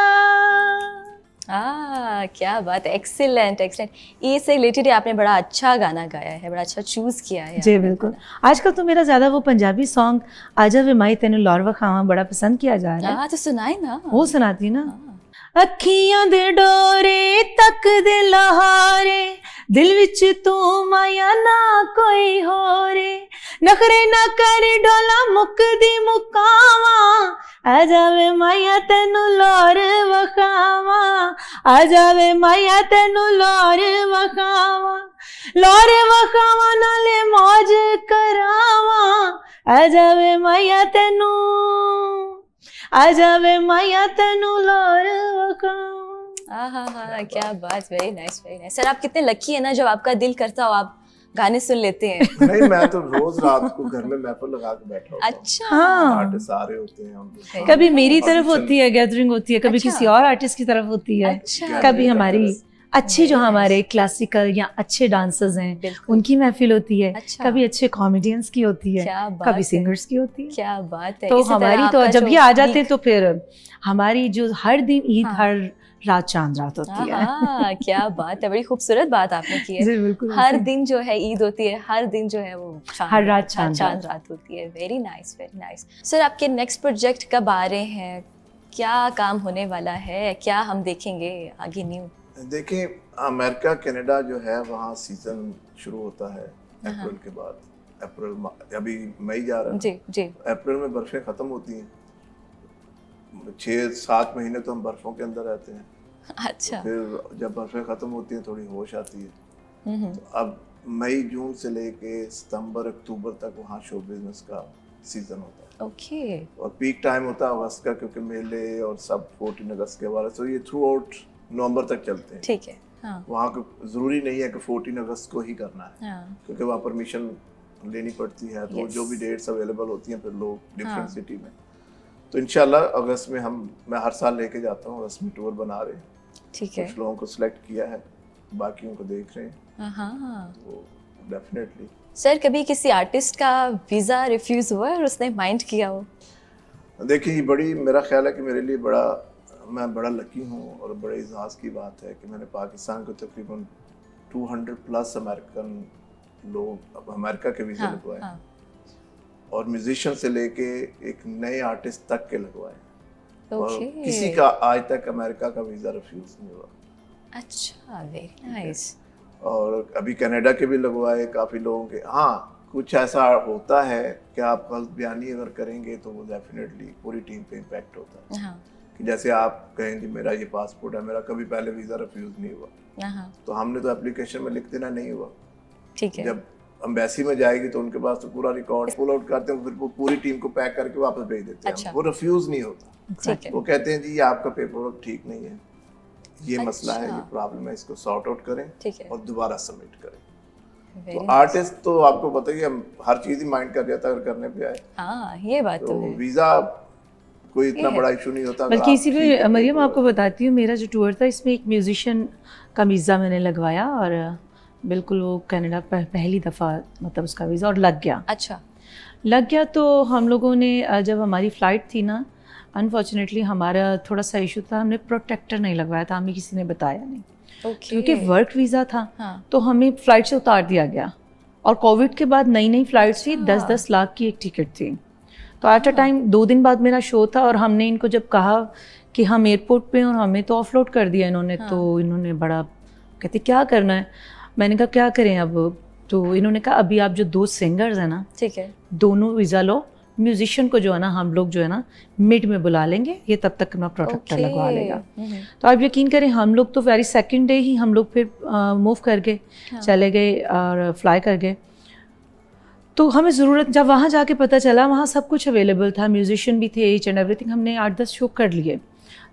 क्या बात है, एक्सीलेंट एक्सीलेंट। ई से रिलेटेड आपने बड़ा अच्छा गाना गाया है, बड़ा अच्छा चूज किया है जी आपने बिल्कुल। गाना। आजकल तो मेरा ज़्यादा वो पंजाबी सॉन्ग आजा वे माई तेनू लौरवा खावा बड़ा पसंद किया जा रहा है। तो सुनाए ना। वो सुनाती ना। हाँ। अखियां दे डोरे तक दे लहारे, दिल विच तू माया ना कोई होरे, नखरे ना कर डोला मुकदी मुकावा, आ जावे माया तेनू लौर वखावा, आ जावे माया तेनू लौर वखावा, लौर वखावा नाले मौज करावा, आ जावे माया तेनू, आ जावे माया तेनू लौर वखावा। हाँ, क्या बात, very nice very nice. Sir, आप कितने लकी है ना, जब आपका दिल करता हो आप गाने सुन लेते हैं। नहीं, मैं तो रोज रात को घर में महफिल लगा के बैठा होता हूँ। अच्छा, हाँ, आर्टिस्ट आ रहे होते हैं, हम कभी मेरी तरफ audition- होती है, गैदरिंग होती है, कभी अच्छा। किसी और आर्टिस्ट की तरफ होती है, अच्छा, कभी हमारी अच्छे जो Very हमारे क्लासिकल या अच्छे डांसर्स हैं बिल्कुल। उनकी महफिल होती है, अच्छा। कभी अच्छे कॉमेडियंस की होती है, क्या बात कभी है। सिंगर्स की होती है। क्या बात है। तो इसी तरह हमारी तो आपका जब जो ये आ जाते week- हैं तो फिर हमारी जो हर दिन ईद, हाँ। हर रात चांद रात होती है। हाँ, क्या बात है, बड़ी खूबसूरत बात आपने की है। जी बिल्कुल। हर ऐसे। दिन जो है ईद होती है, हर दिन जो है वो हर रात चांद रात होती है। Very nice very nice. Sir, आपके नेक्स्ट प्रोजेक्ट कब आ रहे हैं, क्या काम होने वाला है, क्या हम देखेंगे आगे न्यू? देखें, अमेरिका कनाडा जो है वहाँ सीजन शुरू होता है अप्रैल के बाद। अभी मई जा रहा है, जी जी। अप्रैल में बर्फें खत्म होती हैं, 6-7 महीने तो हम बर्फों के अंदर रहते हैं। अच्छा। तो फिर जब बर्फें खत्म होती हैं थोड़ी होश आती है। हम्म। तो अब मई जून से लेके सितंबर अक्टूबर तक वहाँ शो बिजनेस का सीजन होता है। ओके। और पीक टाइम होता है अगस्त का, क्योंकि मेले और सब 14 अगस्त के बाद, तो ये थ्रू आउट नवंबर तक चलते हैं। ठीक है। हाँ वहाँ को ज़रूरी नहीं है कि 14 अगस्त को ही करना है, हाँ। क्योंकि वहाँ परमिशन लेनी पड़ती है। तो Yes. जो भी डेट्स अवेलेबल होती हैं फिर लोग डिफरेंट हाँ। सिटी में, तो इंशाल्लाह अगस्त में मैं हर साल लेके जाता हूँ। अगस्त में टूर बना रहे हैं, ठीक है। कुछ लोगों को सिलेक्ट किया है, बाकियों को देख रहे हैं। हाँ हाँ। तो डेफिनेटली। सर कभी किसी आर्टिस्ट का वीज़ा रिफ्यूज़ हुआ है और उसने माइंड किया हो? देखिए ये बड़ी, मेरा ख्याल है कि मेरे लिए मैं बड़ा लकी हूँ और बड़े एजाज़ की बात है कि मैंने पाकिस्तान को तकरीबन 200+ अमेरिकन लोग अमेरिका के वीज़े लगवाए, हाँ। और म्यूजिशियन से लेके एक नए आर्टिस्ट तक के लगवाए, और ओके। किसी का आज तक अमेरिका का वीज़ा रिफ्यूज़ नहीं हुआ। अच्छा, वेरी नाइस। और अभी कनाडा के भी लगवाए काफ़ी लोगों के। हाँ, कुछ ऐसा होता है कि आप गलत बयानी अगर करेंगे तो वो डेफिनेटली पूरी टीम पे इम्पैक्ट होता है। हाँ कि जैसे आप कहें कि मेरा ये पासपोर्ट है, मेरा कभी पहले वीज़ा रिफ्यूज़ नहीं हुआ, हाँ। तो हमने तो एप्लीकेशन में लिख देना नहीं हुआ। ठीक है। जब एम्बेसी में जाएगी तो उनके पास तो पूरा रिकॉर्ड पुल आउट करते हैं, फिर वो पूरी टीम को पैक करके वापस भेज देते हैं। अच्छा। वो रिफ्यूज़ नहीं होता। ठीक है। वो कहते हैं जी ये आपका पेपर वर्क ठीक नहीं है, ये मसला है, ये प्रॉब्लम है, इसको सॉर्ट आउट करें ठीक है। और दोबारा सबमिट करें। Very तो nice. आर्टिस्ट तो आपको पता ही है, हर चीज़ ही माइंड कर जाता है अगर करने पे आए। हाँ ये बात तो तो है। वीज़ा कोई इतना ये है। बड़ा इशू नहीं होता। अगर बल्कि आप इसी ठीक पे है, मरियम paperwork- आपको बताती हूँ, मेरा जो टूर था इसमें एक म्यूजिशियन का वीज़ा मैंने लगवाया और बिल्कुल वो कनाडा पहली दफ़ा मतलब उसका वीज़ा और लग गया। अच्छा। लग गया तो हम लोगों ने जब हमारी फ़्लाइट थी ना, अनफॉर्चुनेटली हमारा थोड़ा सा इशू था, हमने प्रोटेक्टर नहीं लगवाया था, हमें किसी ने बताया नहीं। ओके। क्योंकि वर्क वीज़ा था हाँ। तो हमें फ़्लाइट से उतार दिया गया, और कोविड के बाद नई नई फ़्लाइट्स थी, अच्छा। 10-10 लाख की एक टिकट थी। तो एट अ टाइम 2 दिन बाद मेरा शो था और हमने इनको जब कहा कि हम एयरपोर्ट पे, और हमें तो ऑफलोड कर दिया इन्होंने। हाँ। तो इन्होंने बड़ा कहते क्या करना है, मैंने कहा क्या करें अब। तो इन्होंने कहा अभी आप जो 2 सिंगर्स हैं ना, ठीक है। दोनों वीज़ा लो, म्यूजिशियन को जो है ना हम लोग जो है ना मिड में बुला लेंगे, ये तब तक अपना प्रोटेक्टर लगवा लेगा। तो आप यकीन करें हम लोग तो वेरी सेकंड डे ही हम लोग फिर मूव कर गए, हाँ। चले गए और फ्लाई कर गए। तो हमें ज़रूरत, जब वहाँ जाके पता चला वहाँ सब कुछ अवेलेबल था, म्यूजिशियन भी थे, ईच एंड एवरीथिंग। हमने 8-10 शो कर लिए।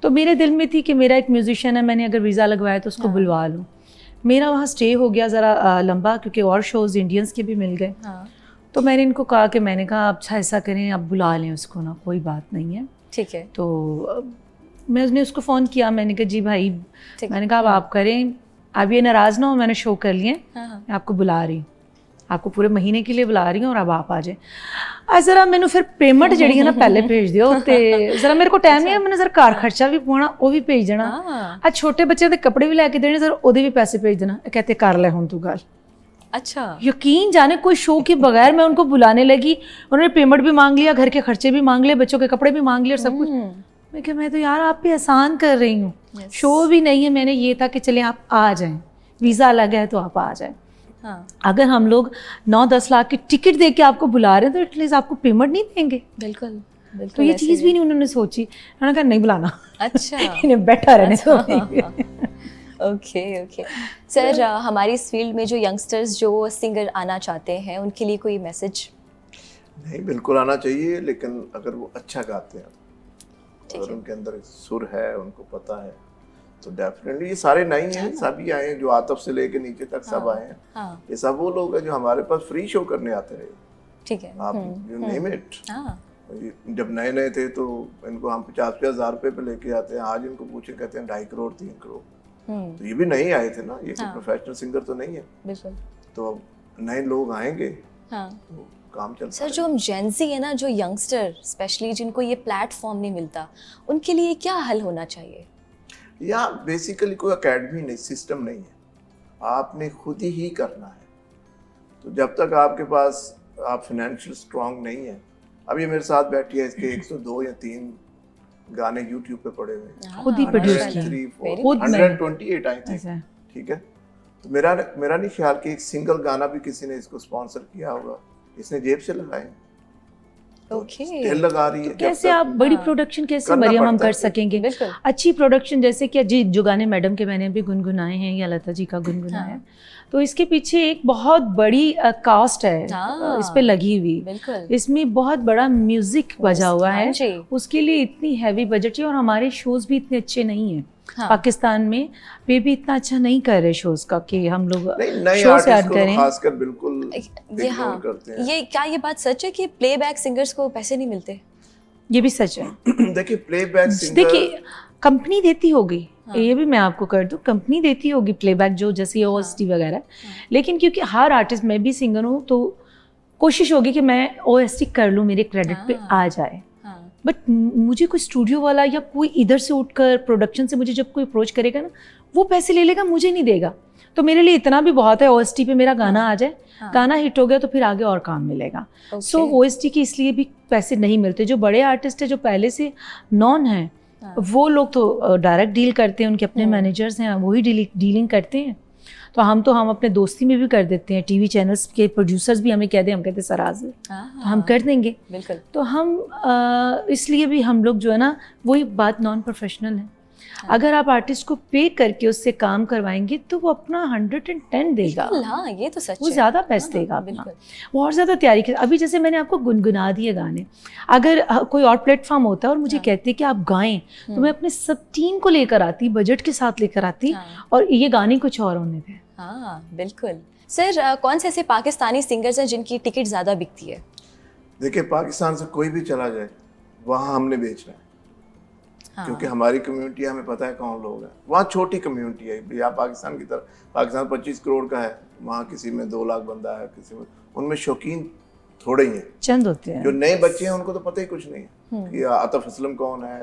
तो मेरे दिल में थी कि मेरा एक म्यूजिशियन है, मैंने अगर वीज़ा लगवाया तो उसको बुलवा लूँ। मेरा वहाँ स्टे हो गया ज़रा लंबा, क्योंकि और शोज़ इंडियंस के भी मिल गए। हाँ। तो मैंने इनको कहा कि मैंने कहा अच्छा ऐसा करें, आप बुला लें उसको ना, कोई बात नहीं है। ठीक है। तो मैंने उसको फ़ोन किया, मैंने कहा जी भाई, ठीक। मैंने कहा अब आप करें, आप ये नाराज़ ना हो, मैंने शो कर लिए, हाँ हाँ। मैं आपको बुला रही हूँ, आपको पूरे महीने के लिए बुला रही हूँ और अब आप आ जाए। ज़रा मैंने फिर पेमेंट जड़ी है ना पहले भेज दियो, ते ज़रा मेरे को टाइम नहीं है, मैंने ज़रा घर खर्चा भी पाना वो भी भेज देना, हाँ। छोटे बच्चे के कपड़े भी लैके देने, ज़रा ओदे भी पैसे भेज देना। कहते कर ले हुण तू गल। अच्छा। यकीन जाने कोई शो के बगैर मैं उनको बुलाने लगी, उन्होंने पेमेंट भी मांग लिया, घर के खर्चे भी मांग लिए, बच्चों के कपड़े भी मांग लिए और सब कुछ। मैं कहा मैं तो यार आप पे एहसान कर रही हूँ, शो भी नहीं है, मैंने ये था कि चले आप आ जाएं, वीज़ा लगा है तो आप आ जाएं। हाँ। अगर हम लोग 9-10 लाख की टिकट दे के आपको बुला रहे हैं तो एटलीस्ट आपको पेमेंट नहीं देंगे। बिल्कुल बिल्कुल। तो ये चीज़ भी नहीं उन्होंने सोची, उन्होंने कहा नहीं बुलाना। अच्छा। इन्हें बैठा रहने दो। Okay okay. सर हमारी इस फील्ड में जो यंगस्टर्स जो सिंगर आना चाहते हैं उनके लिए कोई मैसेज? नहीं, बिल्कुल आना चाहिए, लेकिन अगर वो अच्छा गाते हैं ठीक और है। उनके अंदर सुर है, उनको पता है, तो डेफिनेटली ये सारे नहीं हैं, सभी आए हैं, जो आतफ से लेके नीचे तक सब आए हैं। हाँ। ये सब वो लोग हैं जो हमारे पास फ्री शो करने आते हैं। ठीक है। आप यू नेम इट। हाँ। जब नए नए थे तो इनको हम 50-50 हज़ार रुपये पे लेके आते हैं, आज इनको पूछे कहते हैं 2.5 करोड़ 3 करोड़। तो ये भी नहीं आए थे ना, ये कोई प्रोफेशनल सिंगर तो नहीं है। बिल्कुल। तो अब नए लोग आएंगे हाँ। तो काम चलता सर जो हम जेंजी है ना, जो यंगस्टर स्पेशली जिनको ये प्लेटफॉर्म नहीं मिलता, उनके लिए क्या हल होना चाहिए? या बेसिकली कोई एकेडमी नहीं, सिस्टम नहीं है, आपने खुद ही करना है। तो जब तक आपके पास आप फाइनेंशियल स्ट्रांग नहीं है, अब ये मेरे साथ बैठी है, इसके 102 या 3 गाने यूट्यूब पे पड़े हुए हैं, खुद ही प्रोड्यूस किए, खुद 128 आई थिंक, ऐसा। ठीक है। तो मेरा नहीं ख्याल कि एक सिंगल गाना भी किसी ने इसको स्पॉन्सर किया होगा, इसने जेब से लगाए। ओके। तेल लगा रही है। तो कैसे आप बड़ी प्रोडक्शन कैसे करना मरियम हम पड़ता है कर सकेंगे? बिल्कुल। अच्छी प्रोडक्शन जैसे कि जी जो गाने मैडम के मैंने भी गुनगुनाए हैं या लता जी का गुनगुनाया है, तो इसके पीछे एक बहुत बड़ी कास्ट है इस पे लगी हुई। बिल्कुल। इसमें बहुत बड़ा म्यूजिक बजा हुआ है, जी। उसके लिए इतनी हैवी बजट है और हमारे शोज भी इतने अच्छे नहीं हैं। हाँ। पाकिस्तान में वे भी इतना अच्छा नहीं कर रहे शोज का कि हम लोग नए शो से आर्टिस्ट ऐड को करें। खासकर बिल्कुल ये इग्नोर करते हैं। ये क्या ये बात सच है कि प्लेबैक सिंगर्स को पैसे नहीं मिलते? ये भी सच है। देखिए प्लेबैक सिंगर, देखिए कंपनी देती होगी, ये भी मैं आपको कर दूं, कंपनी देती होगी प्लेबैक जो जैसे ओएसटी वगैरह, लेकिन क्योंकि हर आर्टिस्ट, मैं भी सिंगर हूँ तो कोशिश होगी कि मैं ओएसटी कर लूँ, मेरे क्रेडिट पे आ जाए। बट मुझे कोई स्टूडियो वाला या कोई इधर से उठकर प्रोडक्शन से मुझे जब कोई अप्रोच करेगा ना, वो पैसे ले लेगा, मुझे नहीं देगा। तो मेरे लिए इतना भी बहुत है ओएसटी पे मेरा गाना आ जाए, गाना हिट हो गया तो फिर आगे और काम मिलेगा। सो ओएसटी के इसलिए भी पैसे नहीं मिलते। जो बड़े आर्टिस्ट है जो पहले से नॉन है, वो लोग तो डायरेक्ट डील करते हैं, उनके अपने मैनेजर्स हैं, वही डीलिंग करते हैं। तो हम अपने दोस्ती में भी कर देते हैं। टीवी चैनल्स के प्रोड्यूसर्स भी हमें कहते हैं, हम कहते हैं सर आज तो हम कर देंगे। बिल्कुल। तो हम इसलिए भी हम लोग जो है ना, वही बात नॉन प्रोफेशनल है। अगर आप आर्टिस्ट को पे करके उससे काम करवाएंगे तो वो अपना 110 देगा। हाँ, ये तो सच वो है। ज़्यादा बेस्ट देगा अपना, वो और ज़्यादा तैयारी कर। अभी जैसे मैंने आपको गुनगुना दिए गाने, अगर कोई और प्लेटफॉर्म होता और मुझे कहते कि आप गाएं, तो मैं अपने सब टीम को लेकर आती, बजट के साथ लेकर आती, और ये गाने कुछ और होने थे। हाँ बिल्कुल। सर कौन से ऐसे पाकिस्तानी सिंगर्स हैं जिनकी टिकट ज़्यादा बिकती है? देखिए पाकिस्तान से कोई भी चला जाए, वहाँ हमने बेचना है। क्योंकि हमारी कम्युनिटी, हमें पता है कौन लोग हैं वहाँ। छोटी कम्युनिटी है भैया, पाकिस्तान की तरह। पाकिस्तान 25 करोड़ का है, वहाँ किसी में 2 लाख बंदा है, किसी में, उनमें शौकीन थोड़े ही हैं, चंद होते हैं। जो नए बच्चे हैं उनको तो पता ही कुछ नहीं है कि आतिफ असलम कौन है,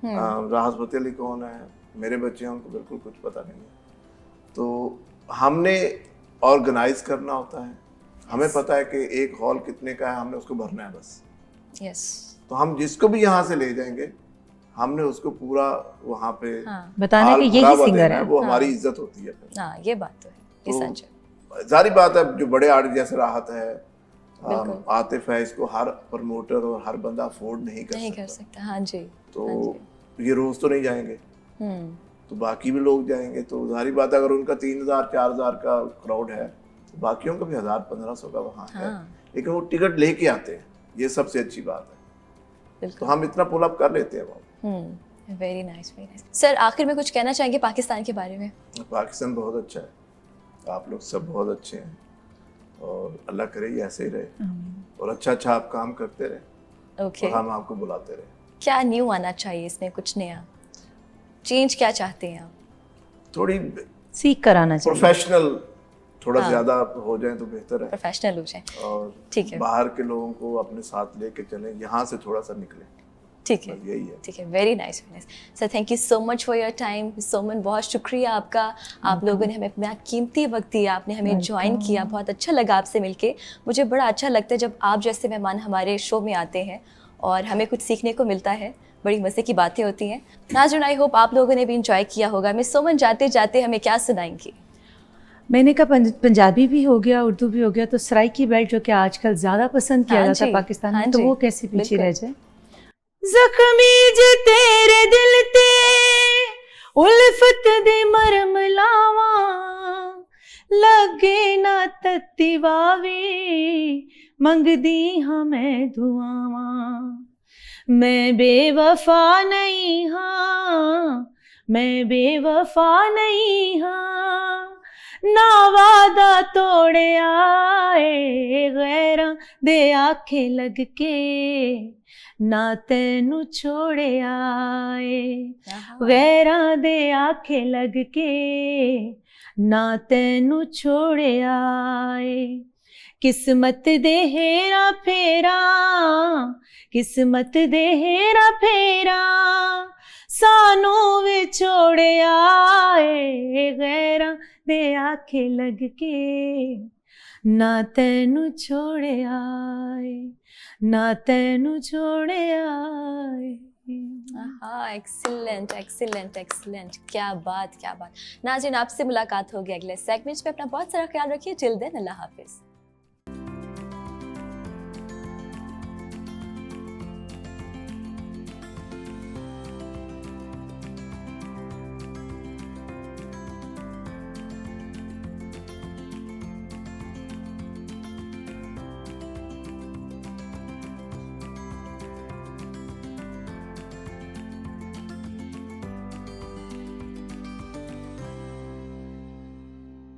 राहत फतेह अली कौन है। मेरे बच्चे हैं, उनको बिल्कुल कुछ पता नहीं है। तो हमने ऑर्गेनाइज करना होता है, हमें पता है कि एक हॉल कितने का है, हमने उसको भरना है बस। यस। तो हम जिसको भी यहाँ से ले जाएंगे, हमने उसको पूरा वहाँ पे बताना कि यही सिंगर है, वो हमारी इज्जत होती है। हाँ ये बात तो है, ये सच है। सारी बात है, जो बड़े आर्टिस्ट जैसे राहत है, आतिफ है, इसको हर प्रमोटर और हर बंदा अफोर्ड नहीं कर सकता। हाँ जी। तो ये रोज तो नहीं जाएंगे, तो बाकी भी लोग जाएंगे। तो सारी बात है, अगर उनका 3000-4000 का क्राउड है, तो बाकियों का भी 1000-1500 का वहाँ है, लेकिन वो टिकट लेके आते हैं, ये सबसे अच्छी बात है। तो हम इतना पुल अप कर लेते हैं। Very nice, very nice. Sir आखिर में कुछ कहना चाहेंगे पाकिस्तान के बारे में? पाकिस्तान बहुत अच्छा है, आप लोग सब बहुत अच्छे हैं, और अल्लाह करे ये ऐसे ही रहे, और अच्छा आप काम करते रहे, और हम आपको बुलाते रहे। क्या न्यू आना चाहिए इसमें, कुछ नया चेंज क्या चाहते हैं आप? थोड़ी सीख कर आना चाहिए, प्रोफेशनल थोड़ा ज्यादा हो जाए तो बेहतर है, प्रोफेशनल हो जाए। और ठीक है, बाहर के लोगों को अपने साथ लेके चलें, यहाँ से थोड़ा सा निकले। ठीक है, यही है। ठीक है, very nice, very nice. Sir thank you so much for your time. Soman बहुत शुक्रिया आपका, आप लोगों ने हमें अपना कीमती वक्त दिया, आपने हमें ज्वाइन किया, बहुत अच्छा लगा आपसे मिलके। मुझे बड़ा अच्छा लगता है जब आप जैसे मेहमान हमारे शो में आते हैं और हमें कुछ सीखने को मिलता है, बड़ी मज़े की बातें होती हैं। नाज़रीन आई होप आप लोगों ने भी इंजॉय किया होगा। मिस सोमन जाते जाते हमें क्या सुनाएंगी? मैंने कहा पंजाबी भी हो गया, उर्दू भी हो गया, तो सराइकी बेल्ट जो कि आजकल ज़्यादा पसंद किया जाता है पाकिस्तान में, तो वो कैसे पीछे रह जाए। जख्मी जे तेरे दिल ते उल्फत दे मरम लावा, लगे ना तत्ती वावे, मंगदी हाँ मैं दुआवा। मैं बेवफा नहीं हाँ, मैं बेवफा नहीं हाँ, ना वादा तोड़े आए, गैरां दे आखे लग के, ना तेनू छोड़े आए, गैरां दे आखे लग के, ना तेनू छोड़े आए। किस्मत दे हेरा फेरा, किस्मत दे हेरा फेरा, सानू विछोड़े आए, गैरां दे आखे लग के, ना तेनू छोड़े आए, ना तेनू छोड़े आए। हाँ, एक्सीलेंट एक्सीलेंट एक्सीलेंट, क्या बात क्या बात। नाज़रीन, आपसे मुलाकात होगी अगले सेगमेंट में। अपना बहुत सारा ख्याल रखिए। टिल देन, अल्लाह हाफिज़।